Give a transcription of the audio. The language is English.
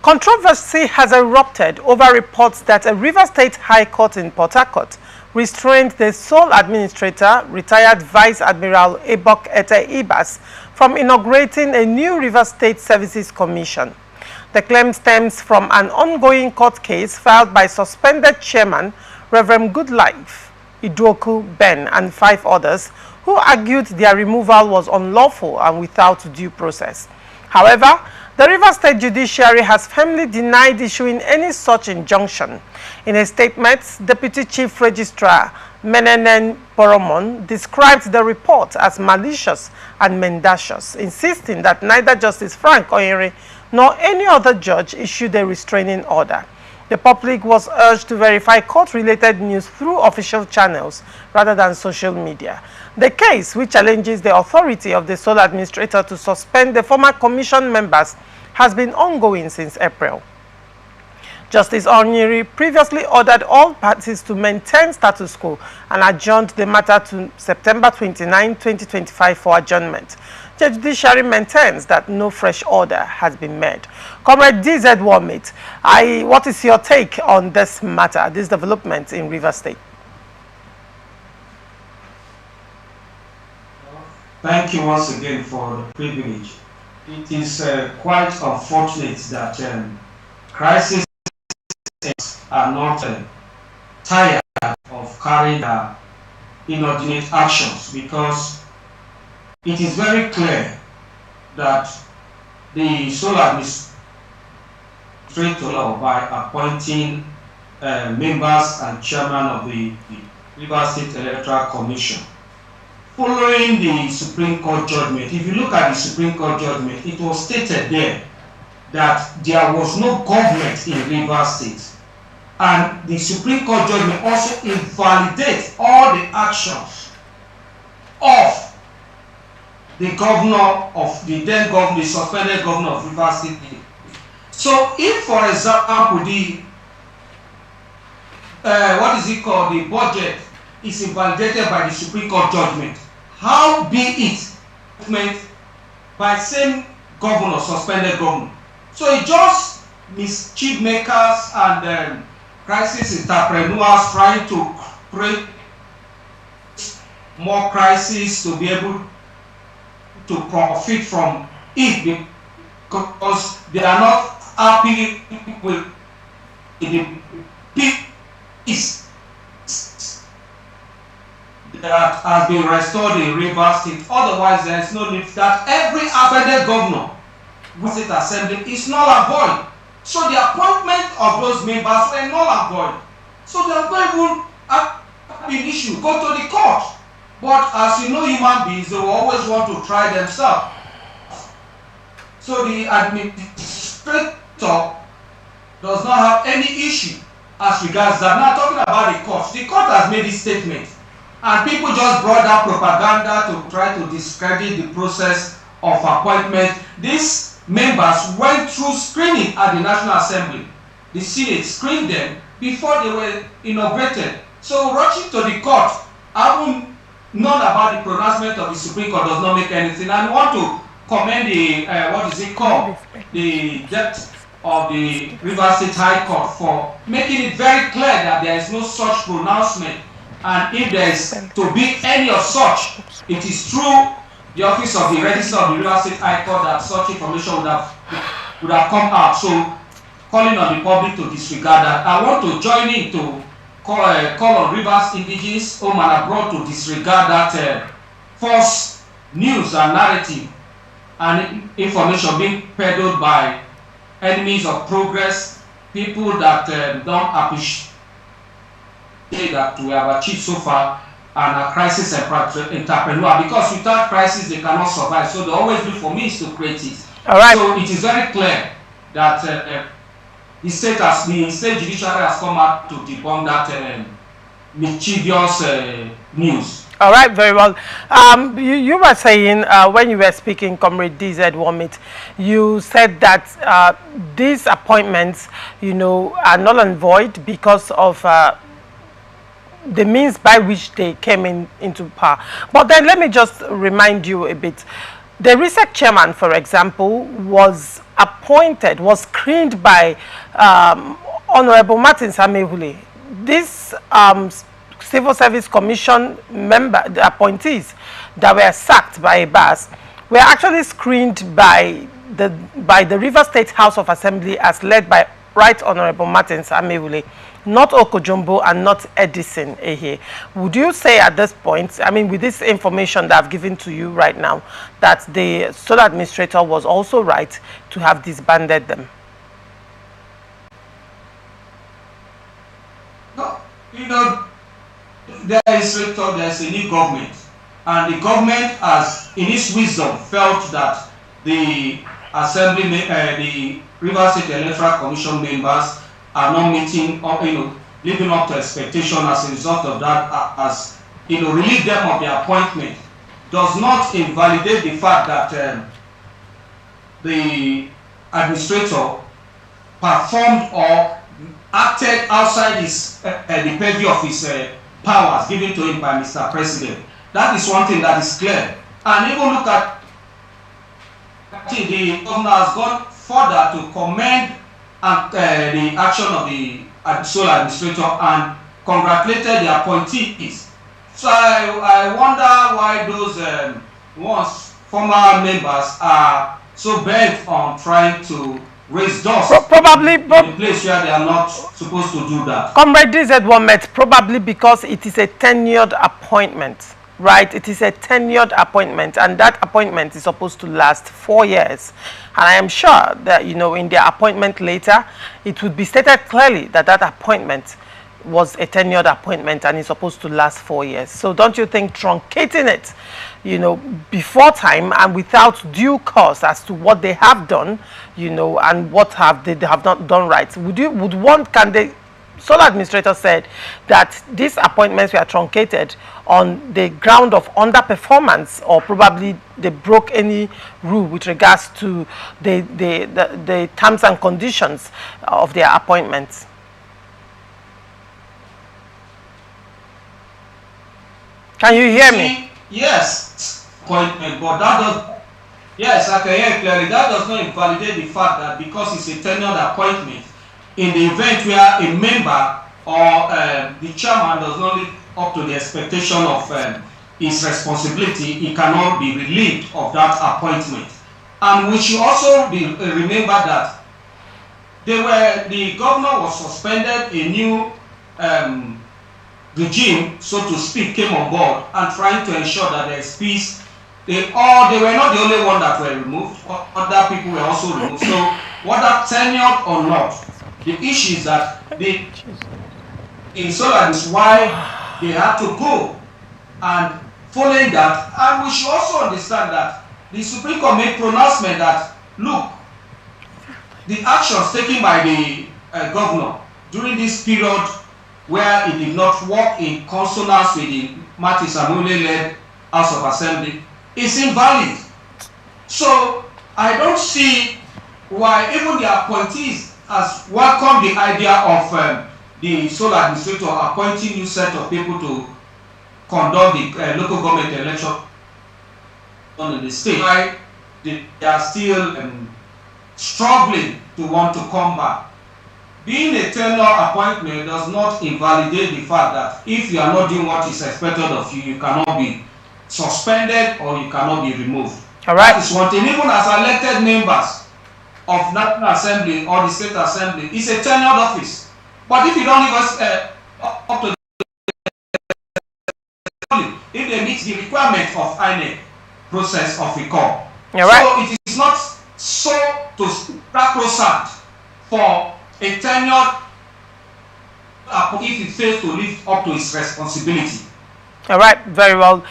Controversy has erupted over reports that a Rivers State High Court in Port Harcourt restrained the sole administrator, retired Vice Admiral Ibok-Ete Ibas, from inaugurating a new Rivers State Services Commission. The claim stems from an ongoing court case filed by suspended Chairman Rev. Goodlife Iduoku Ben and 5 others who argued their removal was unlawful and without due process. However, the Rivers State Judiciary has firmly denied issuing any such injunction. In a statement, Deputy Chief Registrar Menenen Poromon described the report as malicious and mendacious, insisting that neither Justice Frank Oyere nor any other judge issued a restraining order. The public was urged to verify court-related news through official channels rather than social media. The case, which challenges the authority of the sole administrator to suspend the former commission members, has been ongoing since April. Justice Onyiri previously ordered all parties to maintain status quo and adjourned the matter to September 29, 2025 for adjournment. The Judiciary maintains that no fresh order has been made. Comrade DZ Warmate, what is your take on this matter, this development in Rivers State? Thank you once again for the privilege. It is quite unfortunate that crises are not tired of carrying inordinate actions, because it is very clear that the sole administrator, by appointing members and chairman of the Rivers State Electoral Commission, following the Supreme Court judgment, if you look at the Supreme Court judgment, it was stated there that there was no government in Rivers State. And the Supreme Court judgment also invalidates all the actions of the governor of the then governor, the suspended governor of Rivers State. So if, for example, the the budget is invalidated by the Supreme Court judgment, how be it by same governor, suspended governor? So it just mischief makers and crisis entrepreneurs trying to create more crisis to be able to profit from it, because they are not happy with the peace that has been restored in Rivers State. Otherwise, there is no need that every offended governor with State Assembly is null and void. So the appointment of those members were null and void. So they are not even an issue. Go to the court. But as you know, human beings, they will always want to try themselves. So the administrator does not have any issue as regards that. Now talking about the court has made this statement. And people just brought that propaganda to try to discredit the process of appointment. These members went through screening at the National Assembly. The Senate screened them before they were inaugurated. So rushing to the court, having known about the pronouncement of the Supreme Court, does not make anything. And I want to commend the, the depth of the Rivers State High Court for making it very clear that there is no such pronouncement. And if there is to be any of such, it is through the office of the Registrar of the Rivers State High Court that such information would have come out. So, calling on the public to disregard that. I want to join in to call on Rivers indigenes, home and abroad, to disregard that false news and narrative and information being peddled by enemies of progress, people that don't appreciate that we have achieved so far, and a crisis entrepreneur, because without crisis they cannot survive. So they always look for means to create it. All right. So it is very clear that the state judiciary has come out to debunk that mischievous news. All right, very well. You were saying when you were speaking, Comrade DZ Warmate, you said that these appointments, are null and void because of the means by which they came into power. But then let me just remind you a bit. The recent chairman, for example, was appointed, was screened by Honorable Martin Samehule. This Civil Service Commission member, the appointees that were sacked by Ibas, were actually screened by the Rivers State House of Assembly as led by Right Honorable Martin Samehule, not Okojumbo and not Edison Ehe. Would you say at this point, I mean, with this information that I've given to you right now, that the sole administrator was also right to have disbanded them? No, you know, there's a new government, and the government has, in its wisdom, felt that the assembly, the Rivers State Electoral Commission members are not meeting or, living up to expectation. As a result of that, as relieve them of their appointment, does not invalidate the fact that the administrator performed or acted outside his the purview of his powers given to him by Mr. President. That is one thing that is clear. And even look at the governor has gone further to commend the action of the sole administrator and congratulated the appointees. So I wonder why those once former members are so bent on trying to raise dust probably in a place where they are not supposed to do that. Comrade DZ1 probably because it is a tenured appointment. Right, it is a tenured appointment, and that appointment is supposed to last 4 years. And I am sure that, in their appointment later, it would be stated clearly that that appointment was a tenured appointment and is supposed to last 4 years. So don't you think truncating it, before time and without due cause as to what they have done, and what they have not done right, can they? Sole administrator said that these appointments were truncated on the ground of underperformance, or probably they broke any rule with regards to the terms and conditions of their appointments. Can you hear me? Yes, appointment, but that does. Yes, I can hear clearly. That does not invalidate the fact that because it's a tenured appointment, in the event where a member or the chairman does not live up to the expectation of his responsibility, he cannot be relieved of that appointment. And we should also remember that the governor was suspended, a new regime, so to speak, came on board and trying to ensure that there is peace. They were not the only one that were removed, other people were also removed. So whether tenured or not, the issue is that insolence, why they had to go, and following that, and we should also understand that the Supreme Court made pronouncement that, look, the actions taken by the governor during this period where he did not work in consonance with the Martin Samehule-led House of Assembly is invalid. So I don't see why even the appointees has welcomed the idea of the sole administrator appointing new set of people to conduct the local government election in the state. Why they are still struggling to want to come back. Being a tenure appointment does not invalidate the fact that if you are not doing what is expected of you, you cannot be suspended or you cannot be removed. All right. That is one thing. Even as elected members of National Assembly or the State Assembly, it's a tenured office. But if you don't give us up to if they meet the requirement of INEC process of recall. Right. So it is not so to sacrosanct for a tenured if it fails to live up to its responsibility. All right, very well.